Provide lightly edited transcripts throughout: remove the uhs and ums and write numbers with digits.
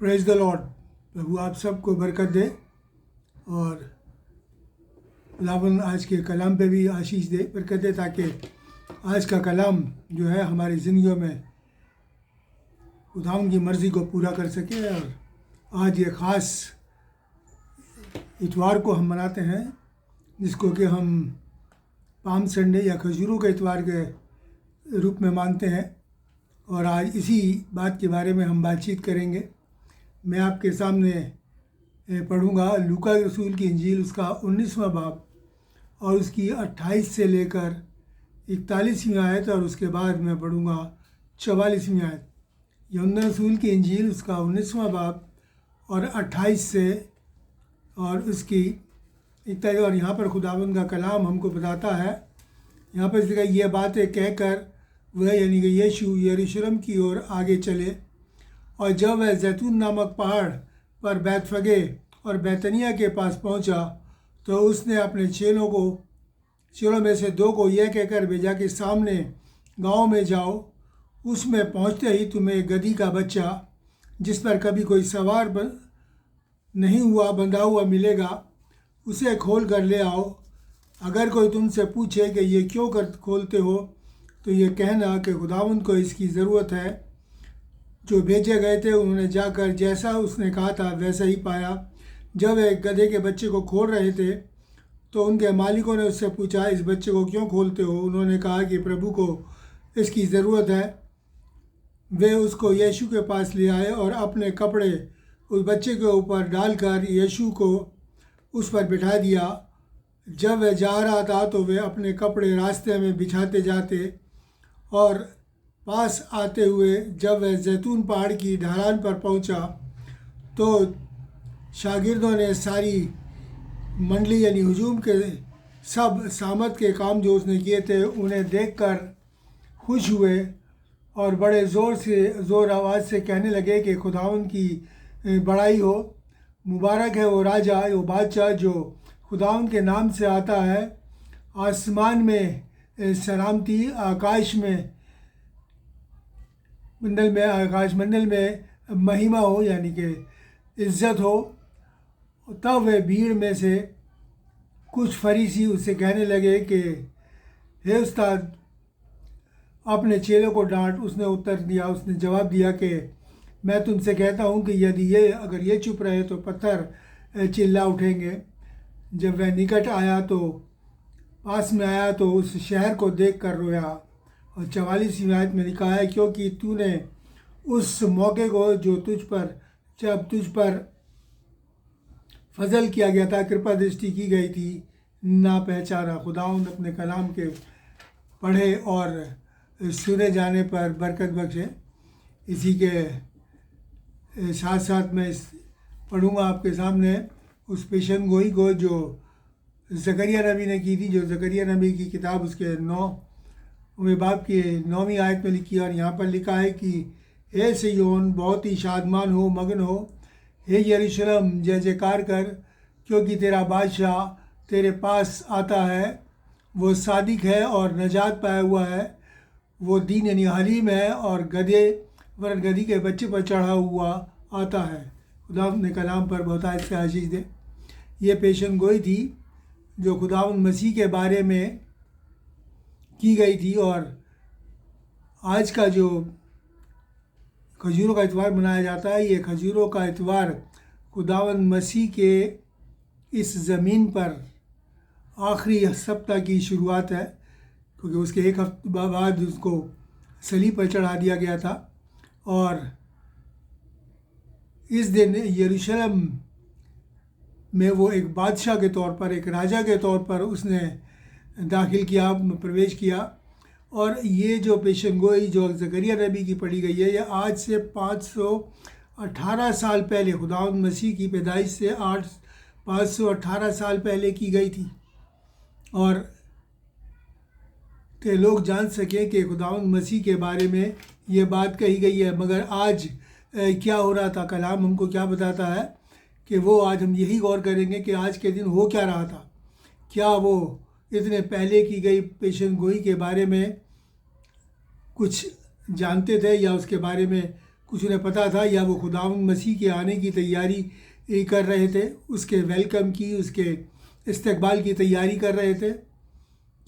Praise the Lord. प्रभु आप सबको बरकत दे और खुदावन आज के कलाम पे भी आशीष दे, बरकत दे, ताकि आज का कलाम जो है हमारी ज़िंदगियों में खुदावन की मर्ज़ी को पूरा कर सके। और आज ये ख़ास इतवार को हम मनाते हैं, जिसको कि हम पाम संडे या खजूरों के इतवार के रूप में मानते हैं। और आज इसी बात के बारे में हम बातचीत करेंगे। मैं आपके सामने पढ़ूंगा लूका रसूल की इंजील, उसका 19वां बाब और उसकी 28 से लेकर 41वीं आयत, और उसके बाद मैं पढ़ूंगा 44वीं आयत। यूहन्ना रसूल की इंजील उसका 19वां बाब और 28 से और उसकी 41। और यहाँ पर खुदावंद का कलाम हमको बताता है, यहाँ पर ये बातें कहकर वह यानी कि यीशु यरूशलेम की ओर आगे चले। और जब वह जैतून नामक पहाड़ पर बैतफगे और बैतनिया के पास पहुंचा, तो उसने अपने चेलों में से 2 को यह कहकर भेजा कि सामने गांव में जाओ, उसमें पहुंचते ही तुम्हें गधी का बच्चा जिस पर कभी कोई सवार नहीं हुआ बंधा हुआ मिलेगा, उसे खोल कर ले आओ। अगर कोई तुमसे पूछे कि ये क्यों खोलते हो, तो ये कहना कि खुदावंद को इसकी ज़रूरत है। जो भेजे गए थे उन्होंने जाकर जैसा उसने कहा था वैसा ही पाया। जब वे गधे के बच्चे को खोल रहे थे, तो उनके मालिकों ने उससे पूछा, इस बच्चे को क्यों खोलते हो? उन्होंने कहा कि प्रभु को इसकी ज़रूरत है। वे उसको यीशु के पास ले आए और अपने कपड़े उस बच्चे के ऊपर डालकर यीशु को उस पर बिठा दिया। जब वह जा रहा था, तो वे अपने कपड़े रास्ते में बिछाते जाते, और पास आते हुए जब वह जैतून पहाड़ की ढलान पर पहुंचा, तो शागिर्दों ने सारी मंडली यानी हुजूम के सब सामत के काम जो उसने किए थे उन्हें देखकर खुश हुए और बड़े ज़ोर आवाज़ से कहने लगे कि खुदावंद की बड़ाई हो। मुबारक है वो राजा, वो बादशाह जो खुदावंद के नाम से आता है। आसमान में सलामती, आकाश मंडल में महिमा हो, यानी कि इज़्ज़त हो। तब वे भीड़ में से कुछ फरीसी उससे कहने लगे कि हे उस्ताद, अपने चेलों को डांट। उसने जवाब दिया कि मैं तुमसे कहता हूँ कि अगर ये चुप रहे तो पत्थर चिल्ला उठेंगे। जब वह निकट आया, तो पास में आया, तो उस शहर को देखकर रोया। और 44वीं आयत में लिखा है, क्योंकि तूने उस मौके को जब तुझ पर फजल किया गया था, कृपा दृष्टि की गई थी, ना पहचाना। खुदावंद अपने कलाम के पढ़े और सुने जाने पर बरकत बख्शे। इसी के साथ साथ मैं पढ़ूँगा आपके सामने उस पेशन गोई को जो ज़करिया नबी ने की थी, जो ज़करिया नबी की किताब उसके 9वें बाब की 9वीं आयत में लिखी। और यहाँ पर लिखा है कि हे सिय्योन, बहुत ही शादमान हो, मगन हो। हे यरूशलेम, जय जयकार कर, क्योंकि तेरा बादशाह तेरे पास आता है। वो सादिक है और नजात पाया हुआ है। वो दीन यानी हलीम है और गधी के बच्चे पर चढ़ा हुआ आता है। खुदा अपने कलाम पर बहुत से आशीष दे। ये पेशन गोई थी जो खुदावंद मसीह के बारे में की गई थी। और आज का जो खजूरों का इतवार मनाया जाता है, ये खजूरों का इतवार खुदावंद मसीह के इस ज़मीन पर आखिरी सप्ताह की शुरुआत है, क्योंकि उसके एक हफ्ते बाद उसको सलीब पर चढ़ा दिया गया था। और इस दिन यरूशलेम में वो एक बादशाह के तौर पर, एक राजा के तौर पर उसने प्रवेश किया। और ये जो पेशन गोई जो ज़करिया नबी की पढ़ी गई है, ये आज से 518 साल पहले, खुदावंद मसीह की पैदाइश से 518 साल पहले की गई थी। और कि लोग जान सकें कि खुदावंद मसीह के बारे में ये बात कही गई है। मगर आज क्या हो रहा था, कलाम हमको क्या बताता है कि वो आज हम यही गौर करेंगे कि आज के दिन हो क्या रहा था। क्या वो इतने पहले की गई पेशन गोई के बारे में कुछ जानते थे या उसके बारे में कुछ उन्हें पता था या वो खुदावंद मसीह के आने की तैयारी कर रहे थे, उसके वेलकम की, उसके इस्तकबाल की तैयारी कर रहे थे?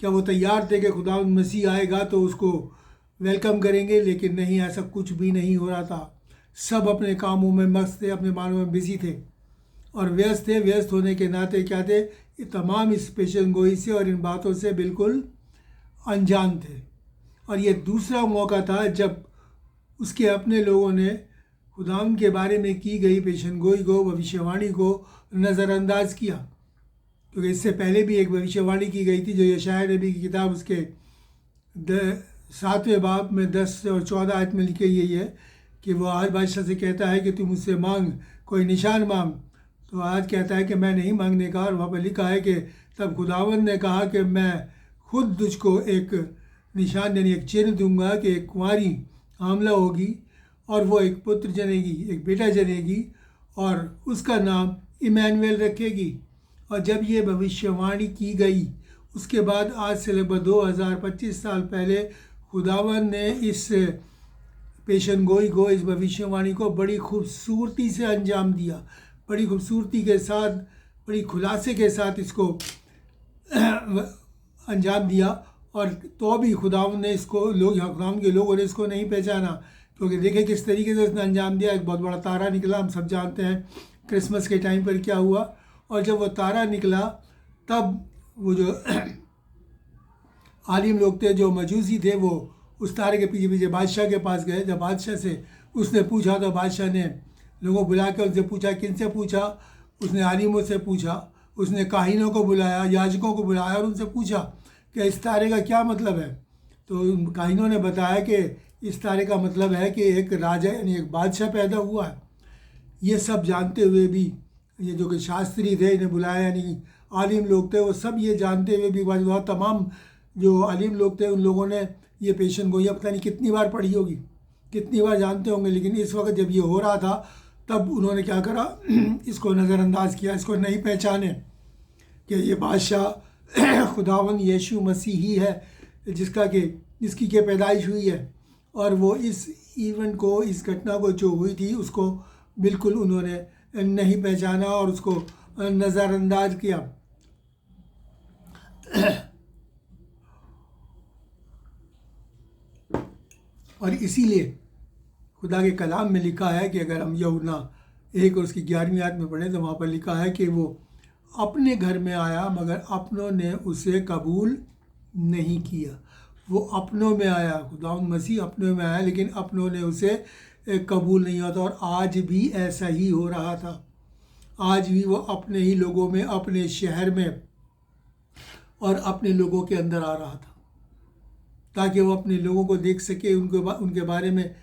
क्या वो तैयार थे कि खुदावंद मसीह आएगा तो उसको वेलकम करेंगे? लेकिन नहीं, ऐसा कुछ भी नहीं हो रहा था। सब अपने कामों में मस्त थे, अपने मानों में बिजी थे और व्यस्त थे। व्यस्त होने के नाते क्या थे, ये तमाम इस पेशन गोई से और इन बातों से बिल्कुल अनजान थे। और ये दूसरा मौका था जब उसके अपने लोगों ने खुदावंद के बारे में की गई पेशन गोई को, भविष्यवाणी को नज़रअंदाज किया। क्योंकि इससे पहले भी एक भविष्यवाणी की गई थी जो यशायाह नबी की किताब उसके 7वें बाब में 10 और 14 आयत में लिखी गई है कि वो आज बादशाह से कहता है कि तू मुझसे मांग, कोई निशान मांग। तो आज कहता है कि मैं नहीं मांगने का। और वहाँ पर लिखा है कि तब खुदावंद ने कहा कि मैं खुद तुझको एक निशान यानी एक चिन्ह दूंगा कि एक कुंवारी हामला होगी और वो एक पुत्र जनेगी, एक बेटा जनेगी और उसका नाम इमैनुएल रखेगी। और जब ये भविष्यवाणी की गई उसके बाद आज से लगभग 2025 साल पहले खुदावंद ने इस पेशन गोई को, इस भविष्यवाणी को बड़ी खूबसूरती से अंजाम दिया, बड़ी खूबसूरती के साथ, बड़ी खुलासे के साथ इसको अंजाम दिया। और तो भी खुदावंद ने इसको खुदावंद के लोगों ने इसको नहीं पहचाना, क्योंकि देखें किस तरीके से उसने अंजाम दिया। एक बहुत बड़ा तारा निकला, हम सब जानते हैं क्रिसमस के टाइम पर क्या हुआ। और जब वो तारा निकला तब वो जो आलिम लोग थे, जो मजूसी थे, वो उस तारे के पीछे पीछे बादशाह के पास गए। जब बादशाह से उसने पूछा तो बादशाह ने लोगों को बुला के उनसे पूछा, किन से पूछा? उसने आलिमों से पूछा, उसने काहिनों को बुलाया, याजकों को बुलाया और उनसे पूछा कि इस तारे का क्या मतलब है। तो काहिनों ने बताया कि इस तारे का मतलब है कि एक राजा यानी एक बादशाह पैदा हुआ है। ये सब जानते हुए भी ये जो कि शास्त्री थे, इन्हें बुलाया यानी आलिम लोग थे, वो सब ये जानते हुए भी वहाँ तमाम जो आलिम लोग थे उन लोगों ने ये पेशन गोइयाँ पता नहीं कितनी बार पढ़ी होगी, कितनी बार जानते होंगे। लेकिन इस वक्त जब ये हो रहा था तब उन्होंने क्या करा, इसको नज़रअंदाज किया, इसको नहीं पहचाने कि ये बादशाह खुदावंद यीशु मसीह ही है जिसकी के पैदाइश हुई है। और वो इस इवेंट को, इस घटना को जो हुई थी उसको बिल्कुल उन्होंने नहीं पहचाना और उसको नज़रअंदाज किया। और इसीलिए खुदा के कलाम में लिखा है कि अगर हम यूहन्ना 1 और उसकी 11वीं आयत में पढ़ें तो वहाँ पर लिखा है कि वो अपने घर में आया मगर अपनों ने उसे कबूल नहीं किया। वो अपनों में आया, खुदावंद मसीह अपनों में आया, लेकिन अपनों ने उसे कबूल नहीं होता। और आज भी ऐसा ही हो रहा था। आज भी वो अपने ही लोगों में, अपने शहर में और अपने लोगों के अंदर आ रहा था ताकि वो अपने लोगों को देख सके, उनके बारे में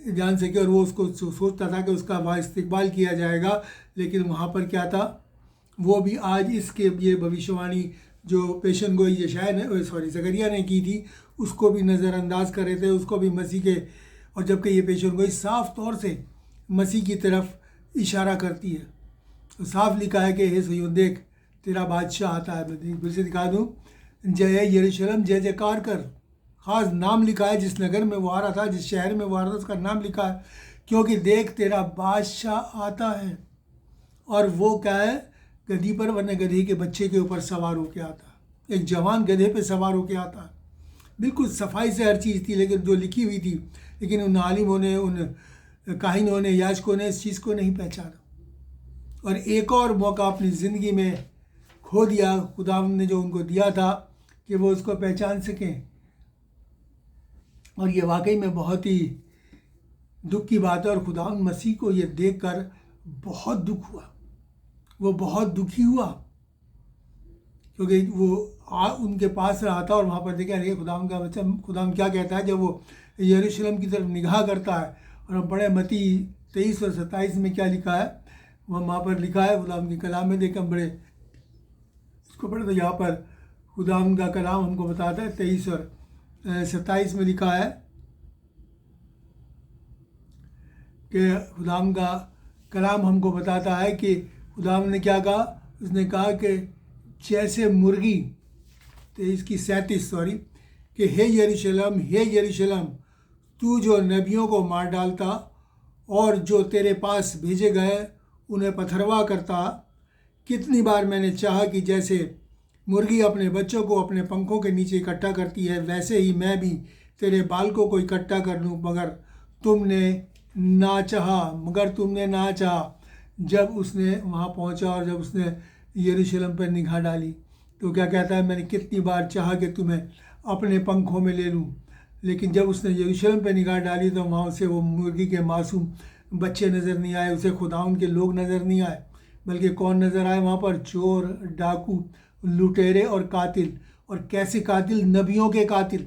जान सके। और वो उसको सोचता था कि उसका वहाँ इस्तकबाल किया जाएगा। लेकिन वहाँ पर क्या था, वो भी आज इसके ये भविष्यवाणी जो पेशन गोई ज़करिया ने की थी उसको भी नज़रअंदाज कर रहे थे, उसको भी मसीह के। और जबकि ये पेशन गोई साफ तौर से मसीह की तरफ इशारा करती है। तो साफ लिखा है कि हे सयोन देख तेरा बादशाह आता है। मैं फिर से दिखा दूँ, जय यरूशलेम जय जयकार कर। ख़ास नाम लिखा है जिस नगर में वो आ रहा था, जिस शहर में वो आ रहा था उसका नाम लिखा है, क्योंकि देख तेरा बादशाह आता है। और वो क्या है, गधी पर, वरना गधे के बच्चे के ऊपर सवार होके आता है। एक जवान गधे पे सवार होके आता है। बिल्कुल सफाई से हर चीज़ थी, लेकिन जो लिखी हुई थी, लेकिन उन आलिमों ने, उन काहिनों ने, याजकों ने इस चीज़ को नहीं पहचाना। और एक और मौका अपनी ज़िंदगी में खो दिया खुदावंद ने जो उनको दिया था कि वो उसको पहचान सकें। और ये वाकई में बहुत ही दुख की बात है। और खुदावंद मसीह को ये देखकर बहुत दुख हुआ, वो बहुत दुखी हुआ, क्योंकि वो उनके पास रहा था और वहाँ पर देखा अरे खुदावंद का बच्चा, खुदावंद क्या कहता है जब वो यरूशलेम की तरफ निगाह करता है। और हम पढ़े मत्ती 23 और 27 में क्या लिखा है, वहाँ पर लिखा है खुदावंद के कलाम में। देख हम बड़े इसको पढ़े तो यहाँ पर खुदावंद का कलाम हमको बताता है। 23 और 27 में लिखा है कि खुदावंद का कलाम हमको बताता है कि खुदावंद ने क्या कहा, उसने कहा कि जैसे मुर्गी 23 कि हे यरूशलेम तू जो नबियों को मार डालता और जो तेरे पास भेजे गए उन्हें पथरवा करता। कितनी बार मैंने चाहा कि जैसे मुर्गी अपने बच्चों को अपने पंखों के नीचे इकट्ठा करती है, वैसे ही मैं भी तेरे बालकों को इकट्ठा कर लूँ, मगर तुमने ना चाहा। जब उसने वहाँ पहुँचा और जब उसने यरूशलेम पर निगाह डाली तो क्या कहता है, मैंने कितनी बार चाहा कि तुम्हें अपने पंखों में ले लूँ, लेकिन जब उसने यरूशलेम पर निगाह डाली तो वहाँ उसे वो मुर्गी के मासूम बच्चे नज़र नहीं आए, उसे खुदाउन के लोग नज़र नहीं आए, बल्कि कौन नज़र आए वहाँ पर? चोर, डाकू, लुटेरे और कातिल। और कैसे कातिल? नबियों के कातिल,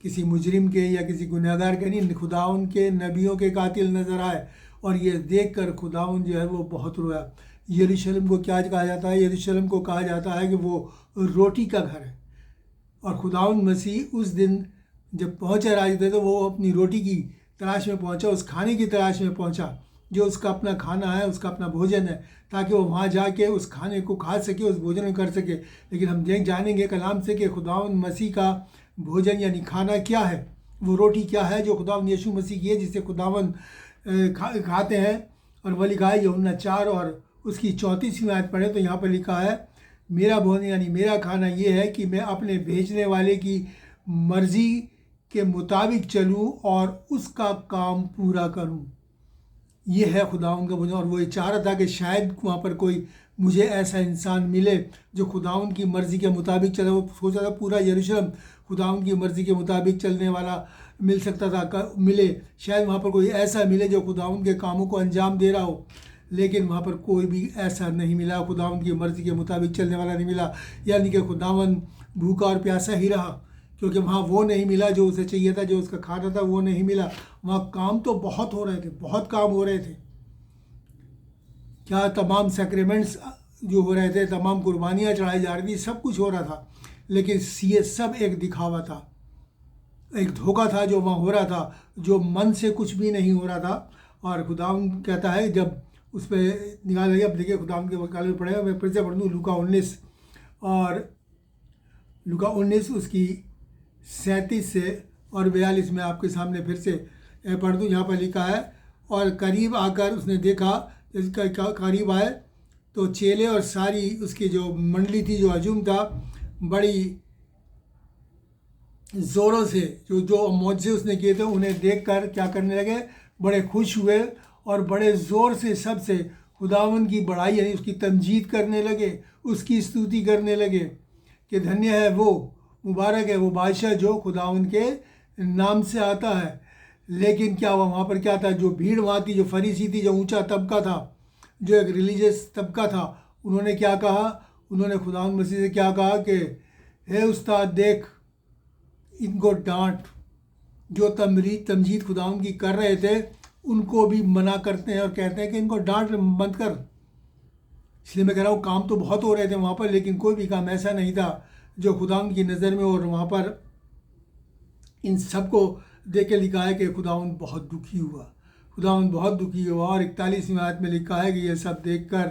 किसी मुजरिम के या किसी गुनहगार के नहीं, खुदाउन के नबियों के कातिल नज़र आए। और ये देखकर खुदाउन जो है वो बहुत रोया। यरूशलेम को क्या कहा जाता है? यरूशलेम को कहा जाता है कि वो रोटी का घर है। और खुदाउन मसीह उस दिन जब पहुँचा राजदूत तो वो अपनी रोटी की तलाश में पहुँचा, उस खाने की तलाश में पहुँचा जो उसका अपना खाना है, उसका अपना भोजन है, ताकि वो वहाँ जाके उस खाने को खा सके, उस भोजन को कर सके। लेकिन हम जानेंगे कलाम से कि खुदावंद मसीह का भोजन यानी खाना क्या है, वो रोटी क्या है जो खुदावंद यीशु मसीह की है, जिसे खुदावंद खाते हैं। और वह लिखा है यूहन्ना 4 और उसकी 34वीं आयत पढ़े तो यहाँ पर लिखा है, मेरा भोजन यानी मेरा खाना ये है कि मैं अपने भेजने वाले की मर्ज़ी के मुताबिक चलूँ और उसका काम पूरा करूँ। ये है खुदावंद का भोजन। और वो ये चाह रहा था कि शायद वहाँ पर कोई मुझे ऐसा इंसान मिले जो खुदावंद की मर्ज़ी के मुताबिक चले। वो सोचा था पूरा यरूशलेम खुदावंद की मर्ज़ी के मुताबिक चलने वाला मिल सकता था, मिले शायद वहाँ पर कोई ऐसा मिले जो खुदावंद के कामों को अंजाम दे रहा हो, लेकिन वहाँ पर कोई भी ऐसा नहीं मिला, खुदावंद की मर्ज़ी के मुताबिक चलने वाला नहीं मिला। यानी कि खुदावंद भूखा और प्यासा ही रहा, क्योंकि वहाँ वो नहीं मिला जो उसे चाहिए था, जो उसका खाना था वो नहीं मिला। वहाँ काम तो बहुत हो रहे थे, बहुत काम हो रहे थे, क्या तमाम सैक्रेमेंट्स जो हो रहे थे, तमाम कुर्बानियाँ चढ़ाई जा रही थी, सब कुछ हो रहा था, लेकिन ये सब एक दिखावा था, एक धोखा था जो वहाँ हो रहा था, जो मन से कुछ भी नहीं हो रहा था। और खुदावंद कहता है जब उस पर निकाल लिया, अब देखिए खुदावंद के वकाल में पढ़े, मैं फिर से पढ़ दूँ लूका 19 और लूका 19 उसकी 37 से और 42 में आपके सामने फिर से पढ़ दूँ। यहाँ पर लिखा है, और करीब आकर उसने देखा, जिसका करीब आए तो चेले और सारी उसकी जो मंडली थी, जो हजूम था, बड़ी ज़ोरों से जो मौजे उसने किए थे उन्हें देखकर क्या करने लगे, बड़े खुश हुए और बड़े ज़ोर से सबसे खुदावंद की बड़ाई यानी उसकी तमजीद करने लगे, उसकी स्तुति करने लगे कि धन्य है वो, मुबारक है वो बादशाह जो खुदावंद के नाम से आता है। लेकिन क्या हुआ वहाँ पर? क्या था? जो भीड़ वहाँ थी, जो फरीसी थी, जो ऊंचा तबका था, जो एक रिलीजियस तबका था, उन्होंने क्या कहा? उन्होंने खुदावंद मसीह से क्या कहा कि हे उस्ताद देख, इनको डांट। जो तमजीद खुदावंद की कर रहे थे उनको भी मना करते हैं और कहते हैं कि इनको डांट बंद कर। इसलिए मैं कह रहा हूँ काम तो बहुत हो रहे थे वहाँ पर, लेकिन कोई भी काम ऐसा नहीं था जो खुदावंद की नज़र में। और वहाँ पर इन सबको देख के लिखा है कि खुदावंद बहुत दुखी हुआ, खुदावंद बहुत दुखी हुआ। और 41वीं आयत में लिखा है कि ये सब देखकर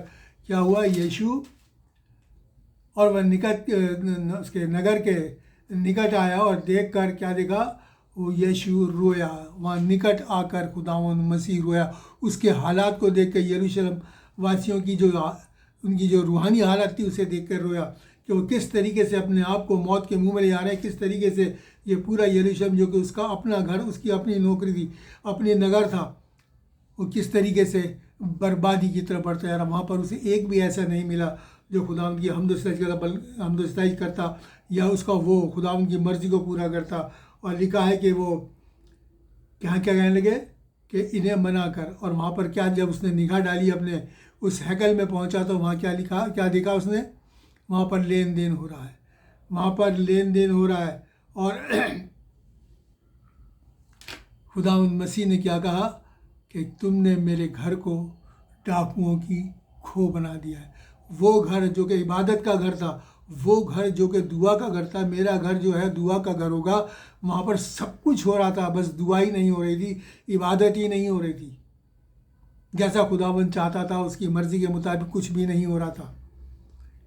क्या हुआ, यीशु और वह निकट उसके नगर के निकट आया और देखकर क्या देखा, वो यीशु रोया। वहाँ निकट आकर खुदावंद मसीह रोया। उसके हालात को देख कर यरूशलेम वासियों की उनकी जो रूहानी हालत थी उसे देख कर रोया कि वो किस तरीके से अपने आप को मौत के मुंह में ले आ रहे हैं, किस तरीके से ये पूरा यरूशलेम जो कि उसका अपना घर, उसकी अपनी नौकरी थी, अपने नगर था, वो किस तरीके से बर्बादी की तरफ बढ़ता जा रहा। वहाँ पर उसे एक भी ऐसा नहीं मिला जो खुदावंद की हमदस्तैज करता या उसका वो खुदावंद की मर्ज़ी को पूरा करता। और लिखा है कि वो क्या क्या कहने लगे कि इन्हें मना कर। और वहाँ पर क्या, जब उसने निगाह डाली अपने उस हैकल में पहुँचा तो वहाँ क्या लिखा, क्या देखा उसने? वहाँ पर लेन देन हो रहा है, वहाँ पर लेन देन हो रहा है। और खुदावंद मसीह ने क्या कहा कि तुमने मेरे घर को डाकुओं की खो बना दिया है। वो घर जो कि इबादत का घर था, वो घर जो कि दुआ का घर था, मेरा घर जो है दुआ का घर होगा। वहाँ पर सब कुछ हो रहा था, बस दुआ ही नहीं हो रही थी, इबादत ही नहीं हो रही थी। जैसा खुदावंद चाहता था उसकी मर्ज़ी के मुताबिक कुछ भी नहीं हो रहा था।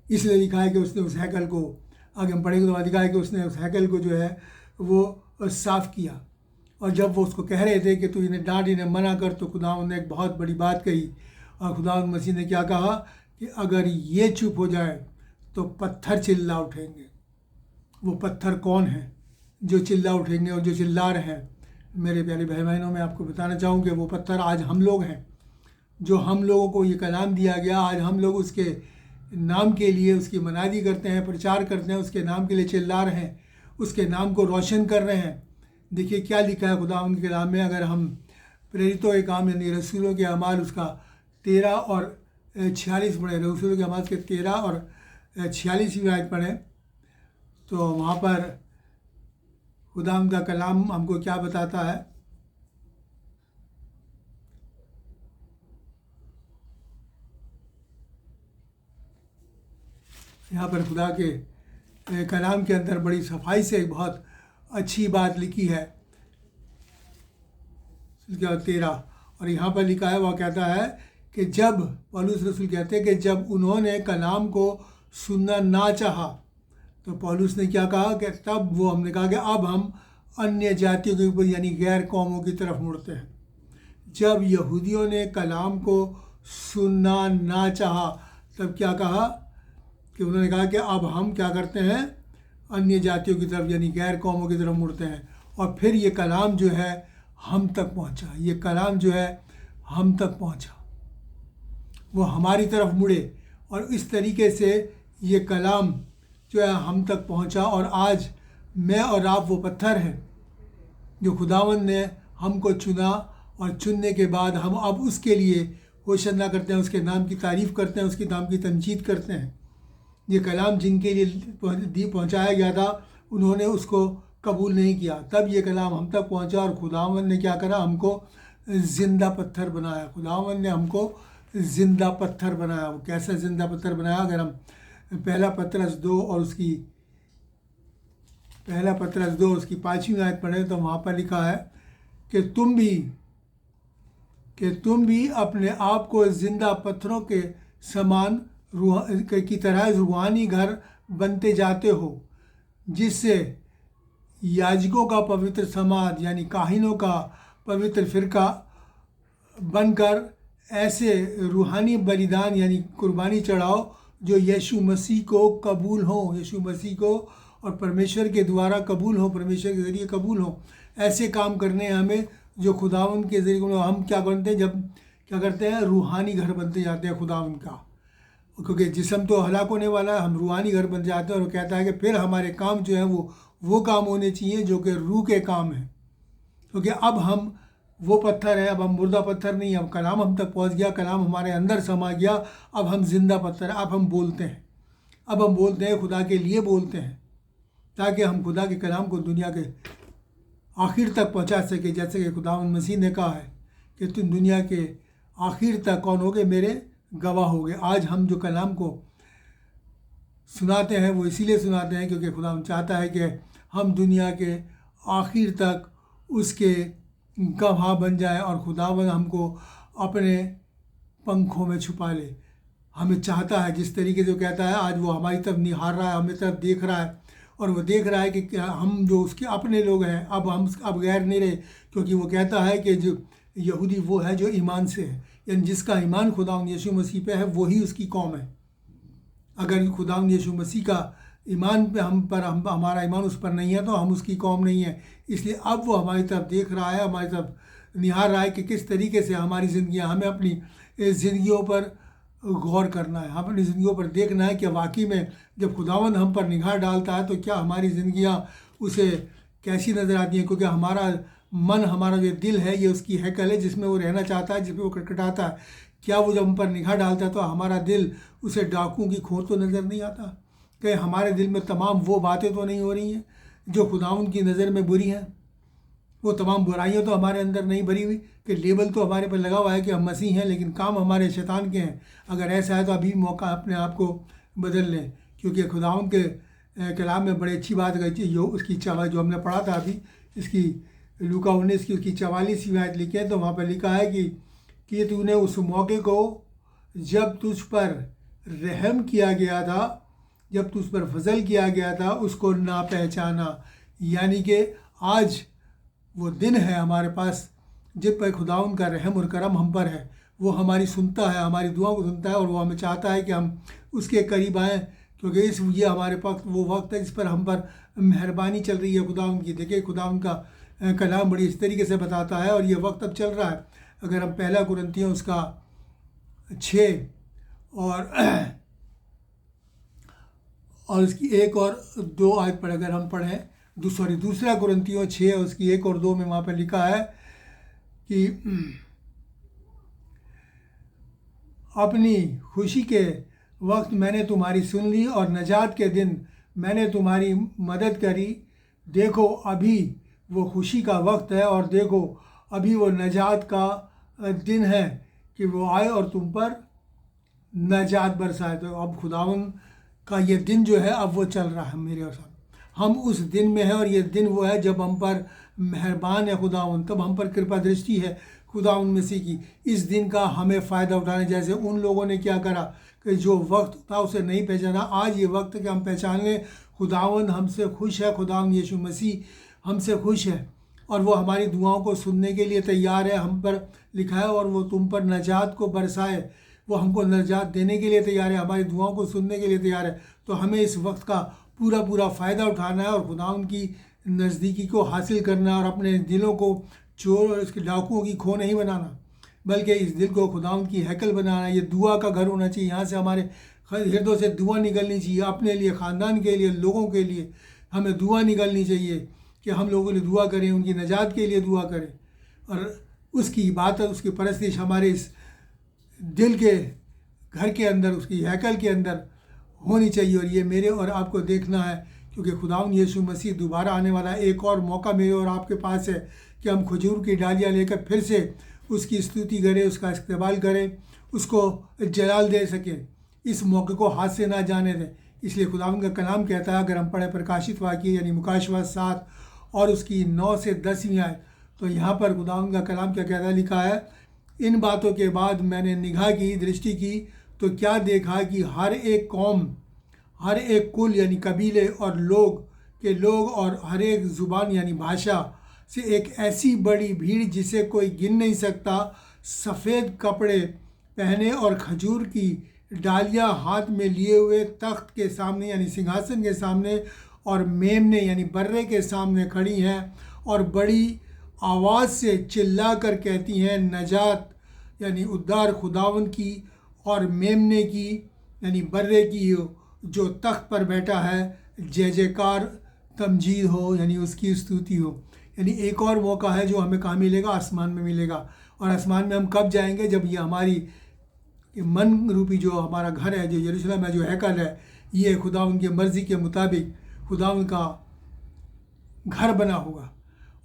इसलिए लिखा है कि उसने उस हैकल को, आगे हम पढ़ेंगे तो लिखा है कि उसने उस हैकल को जो है वो साफ़ किया। और जब वो उसको कह रहे थे कि तू इन्हें डांट, इन्हें मना कर, तो खुदावंद ने एक बहुत बड़ी बात कही। और खुदावंद मसीह ने क्या कहा कि अगर ये चुप हो जाए तो पत्थर चिल्ला उठेंगे। वो पत्थर कौन है जो चिल्ला उठेंगे और जो चिल्ला रहे हैं? मेरे प्यारे भाई बहनों, मैं आपको बताना चाहूँगी वो पत्थर आज हम लोग हैं। जो हम लोगों को ये कलाम दिया गया, आज हम लोग उसके नाम के लिए उसकी मनादी करते हैं, प्रचार करते हैं, उसके नाम के लिए चिल्ला रहे हैं, उसके नाम को रोशन कर रहे हैं। देखिए क्या लिखा है खुदा उनके कलाम में। अगर हम प्रेरितों के काम यानी रसूलों के अमाल उसका 13 और 46 पढ़े, रसूलों के अमाल के 13 और 46वीं आयत पढ़ें, तो वहाँ पर खुदा उनका कलाम हमको क्या बताता है। यहाँ पर खुदा के कलाम के अंदर बड़ी सफाई से एक बहुत अच्छी बात लिखी है। 13 और यहाँ पर लिखा है, वह कहता है कि जब पौलुस रसूल कहते हैं कि जब उन्होंने कलाम को सुनना ना चाहा, तो पौलुस ने क्या कहा कि तब वो हमने कहा कि अब हम अन्य जातियों के ऊपर यानी गैर कौमों की तरफ मुड़ते हैं। जब यहूदियों ने कलाम को सुनना ना चाहा, तब क्या कहा कि उन्होंने कहा कि अब हम क्या करते हैं, अन्य जातियों की तरफ यानी गैर कौमों की तरफ मुड़ते हैं। और फिर ये कलाम जो है हम तक पहुंचा, ये कलाम जो है हम तक पहुंचा, वो हमारी तरफ मुड़े और इस तरीके से ये कलाम जो है हम तक पहुंचा। और आज मैं और आप वो पत्थर हैं जो खुदावंद ने हमको चुना, और चुनने के बाद हम अब उसके लिए होशन्ना करते हैं, उसके नाम की तारीफ़ करते हैं, उसके नाम की तमजीद करते हैं। ये कलाम जिनके लिए पहुंचाया गया था, उन्होंने उसको कबूल नहीं किया, तब ये कलाम हम तक पहुंचा और खुदावंद ने क्या करा, हमको ज़िंदा पत्थर बनाया। खुदावंद ने हमको ज़िंदा पत्थर बनाया। वो कैसा ज़िंदा पत्थर बनाया? अगर हम पहला पत्रस 2 और उसकी 5वीं आयत पढ़ें, तो वहाँ पर लिखा है कि तुम भी अपने आप को ज़िंदा पत्थरों के समान की तरह रूहानी घर बनते जाते हो, जिससे याजकों का पवित्र समाज यानी काहिनों का पवित्र फिरका बनकर ऐसे रूहानी बलिदान यानी कुर्बानी चढ़ाओ जो यीशु मसीह को कबूल हो, यीशु मसीह को और परमेश्वर के द्वारा कबूल हो, परमेश्वर के ज़रिए कबूल हो। ऐसे काम करने हैं हमें जो खुदावंद के ज़रिए हम क्या बनते हैं, जब क्या करते हैं, रूहानी घर बनते जाते हैं खुदावंद का, क्योंकि जिस्म तो हलाक होने वाला है, हम रूहानी घर बन जाते हैं। और कहता है कि फिर हमारे काम जो है वो काम होने चाहिए जो कि रूह के काम हैं, क्योंकि अब हम वो पत्थर है, अब हम मुर्दा पत्थर नहीं, अब कलाम हम तक पहुंच गया, कलाम हमारे अंदर समा गया, अब हम जिंदा पत्थर, अब हम बोलते हैं, अब हम बोलते हैं, खुदा के लिए बोलते हैं, ताकि हम खुदा के कलाम को दुनिया के आखिर तक पहुंचा सके। जैसे कि खुदावंद मसीह ने कहा है कि तुम दुनिया के आखिर तक कौन होगे, मेरे गवाह होगे। आज हम जो कलाम को सुनाते हैं वो इसीलिए सुनाते हैं क्योंकि खुदावंद चाहता है कि हम दुनिया के आखिर तक उसके गवाह बन जाए और खुदावंद हमको अपने पंखों में छुपा ले। हमें चाहता है, जिस तरीके से कहता है, आज वो हमारी तरफ निहार रहा है, हमें तरफ देख रहा है, और वो देख रहा है कि हम जो उसके अपने लोग हैं, अब गैर नहीं रहे, क्योंकि वो कहता है कि जो यहूदी वो है जो ईमान से है, यानी जिसका ईमान खुदावंद यीशु मसीह पे है वही उसकी कौम है। अगर खुदावंद यीशु मसीह का ईमान पे हमारा ईमान उस पर नहीं है तो हम उसकी कौम नहीं है। इसलिए अब वो हमारी तरफ देख रहा है, हमारी तरफ निहार रहा है कि किस तरीके से हमारी ज़िंदगियाँ, हमें अपनी ज़िंदगियों पर गौर करना है, अपनी ज़िंदगियों पर देखना है कि वाकई में जब खुदावंद हम पर निगाह डालता है तो क्या हमारी ज़िंदगियाँ उसे कैसी नज़र आती हैं, क्योंकि हमारा मन, हमारा जो दिल है, ये उसकी हैकल है जिसमें वो रहना चाहता है, जिसमें वो खटखटाता है। क्या वो जब हम पर निगाह डालता है तो हमारा दिल उसे डाकुओं की खोर तो नज़र नहीं आता कि हमारे दिल में तमाम वो बातें तो नहीं हो रही हैं जो खुदावंद की नज़र में बुरी हैं, वो तमाम बुराइयां तो हमारे अंदर नहीं भरी हुई कि लेबल तो हमारे पर लगा हुआ है कि हम मसीह हैं लेकिन काम हमारे शैतान के हैं। अगर ऐसा है तो अभी मौका अपने आप को बदल लें, क्योंकि खुदावंद के कलाम में बड़ी अच्छी बात कही थी, उसकी जो हमने पढ़ा था अभी, इसकी लूका 19 की उसकी 44वीं आयत लिखी है, तो वहाँ पर लिखा है कि तूने उस मौके को जब तुझ पर रहम किया गया था, जब तुझ पर फजल किया गया था, उसको ना पहचाना। यानी कि आज वो दिन है हमारे पास जिन पर खुदावन का रहम और करम हम पर है। वो हमारी सुनता है, हमारी दुआओं को सुनता है, और वो हमें चाहता है कि हम उसके करीब आएँ, क्योंकि ये हमारे पास वो वक्त है जिस पर हम पर मेहरबानी चल रही है खुदावन की। देखिए खुदावन का कलाम बड़ी इस तरीके से बताता है, और ये वक्त अब चल रहा है। अगर हम पहला कुरिन्थियों उसका 6 और उसकी 1 और 2 आयत पर अगर हम पढ़ें, दूसरा कुरिन्थियों 6 उसकी 1 और 2 में वहाँ पर लिखा है कि अपनी खुशी के वक्त मैंने तुम्हारी सुन ली, और नजात के दिन मैंने तुम्हारी मदद करी। देखो अभी वो खुशी का वक्त है, और देखो अभी वो नजात का दिन है कि वो आए और तुम पर नजात बरसाए। तो अब खुदावन का ये दिन जो है अब वो चल रहा है मेरे और साथ। हम उस दिन में हैं, और ये दिन वो है जब हम पर मेहरबान है खुदावन, तब हम पर कृपा दृष्टि है खुदावन मसीह की। इस दिन का हमें फ़ायदा उठाना, जैसे उन लोगों ने क्या करा कि जो वक्त था उसे नहीं पहचाना। आज ये वक्त है कि हम पहचान लें खुदावन हमसे खुश है, खुदावन यीशु मसीह हमसे खुश है, और वो हमारी दुआओं को सुनने के लिए तैयार है। हम पर लिखा है और वो तुम पर नजात को बरसाए, वो हमको नजात देने के लिए तैयार है, हमारी दुआओं को सुनने के लिए तैयार है। तो हमें इस वक्त का पूरा फ़ायदा उठाना है, और खुदावन की नज़दीकी को हासिल करना है, और अपने दिलों को चोर और उसके डाकुओं की खो नहीं बनाना, बल्कि इस दिल को खुदावन की हैकल बनाना। ये दुआ का घर होना चाहिए। यहाँ से हमारे हृदयों से दुआ निकलनी चाहिए, अपने लिए, ख़ानदान के लिए, लोगों के लिए हमें दुआ निकलनी चाहिए कि हम लोगों के लिए दुआ करें, उनकी नजात के लिए दुआ करें, और उसकी इबादत, उसकी परस्तिश हमारे इस दिल के घर के अंदर, उसकी हैकल के अंदर होनी चाहिए। और ये मेरे और आपको देखना है, क्योंकि खुदावन यीशु मसीह दोबारा आने वाला है। एक और मौका मेरे और आपके पास है कि हम खजूर की डालियाँ लेकर फिर से उसकी स्तुति करें, उसका इस्तेमाल करें, उसको जलाल दे सकें। इस मौके को हाथ से ना जाने दें। इसलिए खुदावन का कलाम कहता है, अगर हम पढ़े प्रकाशित वाक्य यानी मुकाशवा 7 और उसकी 9 से 10वीं आयत, तो यहाँ पर खुदावन का कलाम क्या कहता है, लिखा है, इन बातों के बाद मैंने निगाह की, दृष्टि की, तो क्या देखा कि हर एक कौम, हर एक कुल यानी कबीले और लोग और हर एक ज़ुबान यानी भाषा से एक ऐसी बड़ी भीड़ जिसे कोई गिन नहीं सकता, सफ़ेद कपड़े पहने और खजूर की डालियाँ हाथ में लिए हुए तख्त के सामने यानी सिंहासन के सामने और मेमने यानी बर्रे के सामने खड़ी हैं, और बड़ी आवाज़ से चिल्ला कर कहती हैं, नजात यानी उद्धार खुदावन की और मेमने की यानी बर्रे की जो तख्त पर बैठा है, जय जयकार तमजीद हो यानी उसकी स्तुति हो। यानी एक और मौका है जो हमें कहाँ मिलेगा, आसमान में मिलेगा। और आसमान में हम कब जाएंगे, जब ये हमारी मन रूपी जो हमारा घर है, जो यरूशलेम है, जो हैकल है, ये खुदा उनकी मर्ज़ी के मुताबिक खुदा उनका घर बना होगा,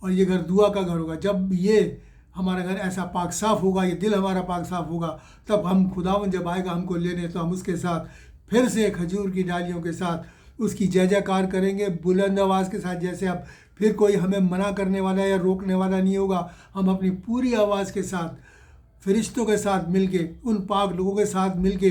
और ये घर दुआ का घर होगा। जब ये हमारा घर ऐसा पाक साफ़ होगा, ये दिल हमारा पाक साफ़ होगा, तब हम खुदावन जब आएगा हमको लेने, तो हम उसके साथ फिर से खजूर की डालियों के साथ उसकी जय जयकार करेंगे बुलंद आवाज़ के साथ। जैसे अब फिर कोई हमें मना करने वाला या रोकने वाला नहीं होगा। हम अपनी पूरी आवाज़ के साथ फरिश्तों के साथ मिलके, उन पाक लोगों के साथ मिलके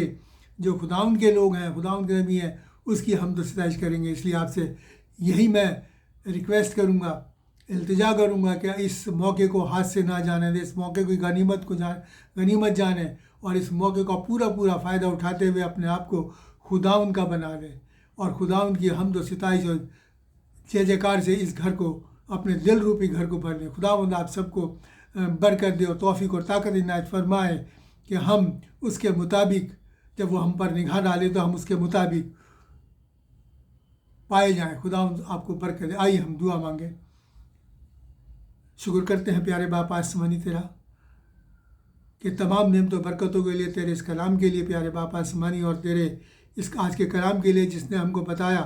जो खुदावन के लोग हैं, खुदावन के नबी हैं, उसकी हम तो सताइश करेंगे। इसलिए आपसे यही मैं रिक्वेस्ट करूँगा, इल्तिजा करूँगा कि इस मौके को हाथ से ना जाने दें, इस मौके की गनीमत जाने, और इस मौके का पूरा फ़ायदा उठाते हुए अपने आप को खुदावन का बना लें, और खुदावन की हमद व सिताइश और जय जयकार से इस घर को, अपने दिल रूपी घर को भर लें। खुदावंद आप सबको बरकत दे और तौफीक और ताकत इनायत फरमाए कि हम उसके मुताबिक, जब वो हम पर निगाह डाले तो हम उसके मुताबिक पाए जाएं। खुदावंद आपको बरकत दे। आइए हम दुआ मांगे। शुक्र करते हैं प्यारे बाप आसमानी तेरा कि तमाम नेमतों बरकतों के लिए, तेरे इस कलाम के लिए प्यारे बाप आसमानी, और तेरे इस आज के कलाम के लिए जिसने हमको बताया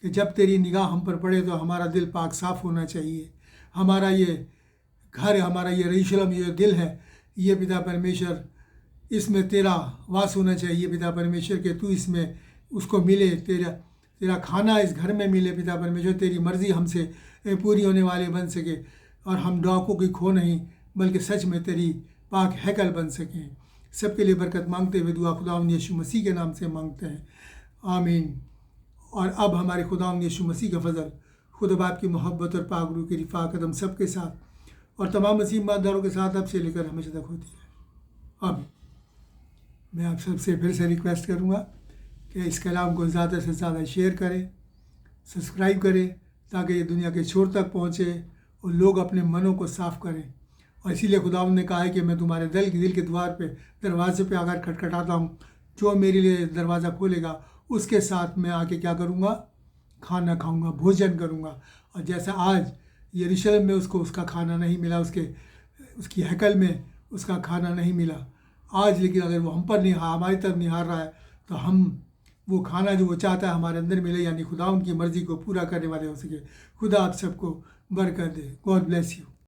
कि जब तेरी निगाह हम पर पड़े तो हमारा दिल पाक साफ़ होना चाहिए। हमारा ये घर, हमारा ये यरूशलेम, ये दिल है, ये पिता परमेश्वर, इसमें तेरा वास होना चाहिए पिता परमेश्वर, के तू इसमें उसको मिले, तेरा खाना इस घर में मिले पिता परमेश्वर, तेरी मर्ज़ी हमसे पूरी होने वाले बन सके, और हम डाकों की खो नहीं बल्कि सच में तेरी पाक हैकल बन सकें। सबके लिए बरकत मांगते हुए दुआ खुदावंद यीशु मसीह के नाम से मांगते हैं, आमीन। और अब हमारे खुदावंद यीशु मसीह का फजल, खुदा बाप की मोहब्बत और पाक रूह की रिफ़ाक़त हम सबके साथ और तमाम मसीह ईमानदारों के साथ अब से लेकर हमेशा तक होती है। अब मैं आप सबसे फिर से रिक्वेस्ट करूँगा कि इस कलाम को ज़्यादा से ज़्यादा शेयर करें, सब्सक्राइब करें, ताकि ये दुनिया के छोर तक पहुँचे और लोग अपने मनों को साफ़ करें। और इसीलिए खुदावंद ने कहा है कि मैं तुम्हारे दिल के दरवाजे पे आकर खटखटाता हूँ, जो मेरे लिए दरवाज़ा खोलेगा उसके साथ मैं आके क्या करूँगा, खाना खाऊँगा, भोजन करूँगा। और जैसा आज यरूशलेम में उसको उसका खाना नहीं मिला, उसकी हैकल में उसका खाना नहीं मिला आज, लेकिन अगर वो हम पर हमारी तरफ निहार रहा है तो हम वो खाना जो वो चाहता है हमारे अंदर मिले, यानी खुदा उनकी मर्ज़ी को पूरा करने वाले हो सके। खुदा आप सबको बरकत दे। God bless you.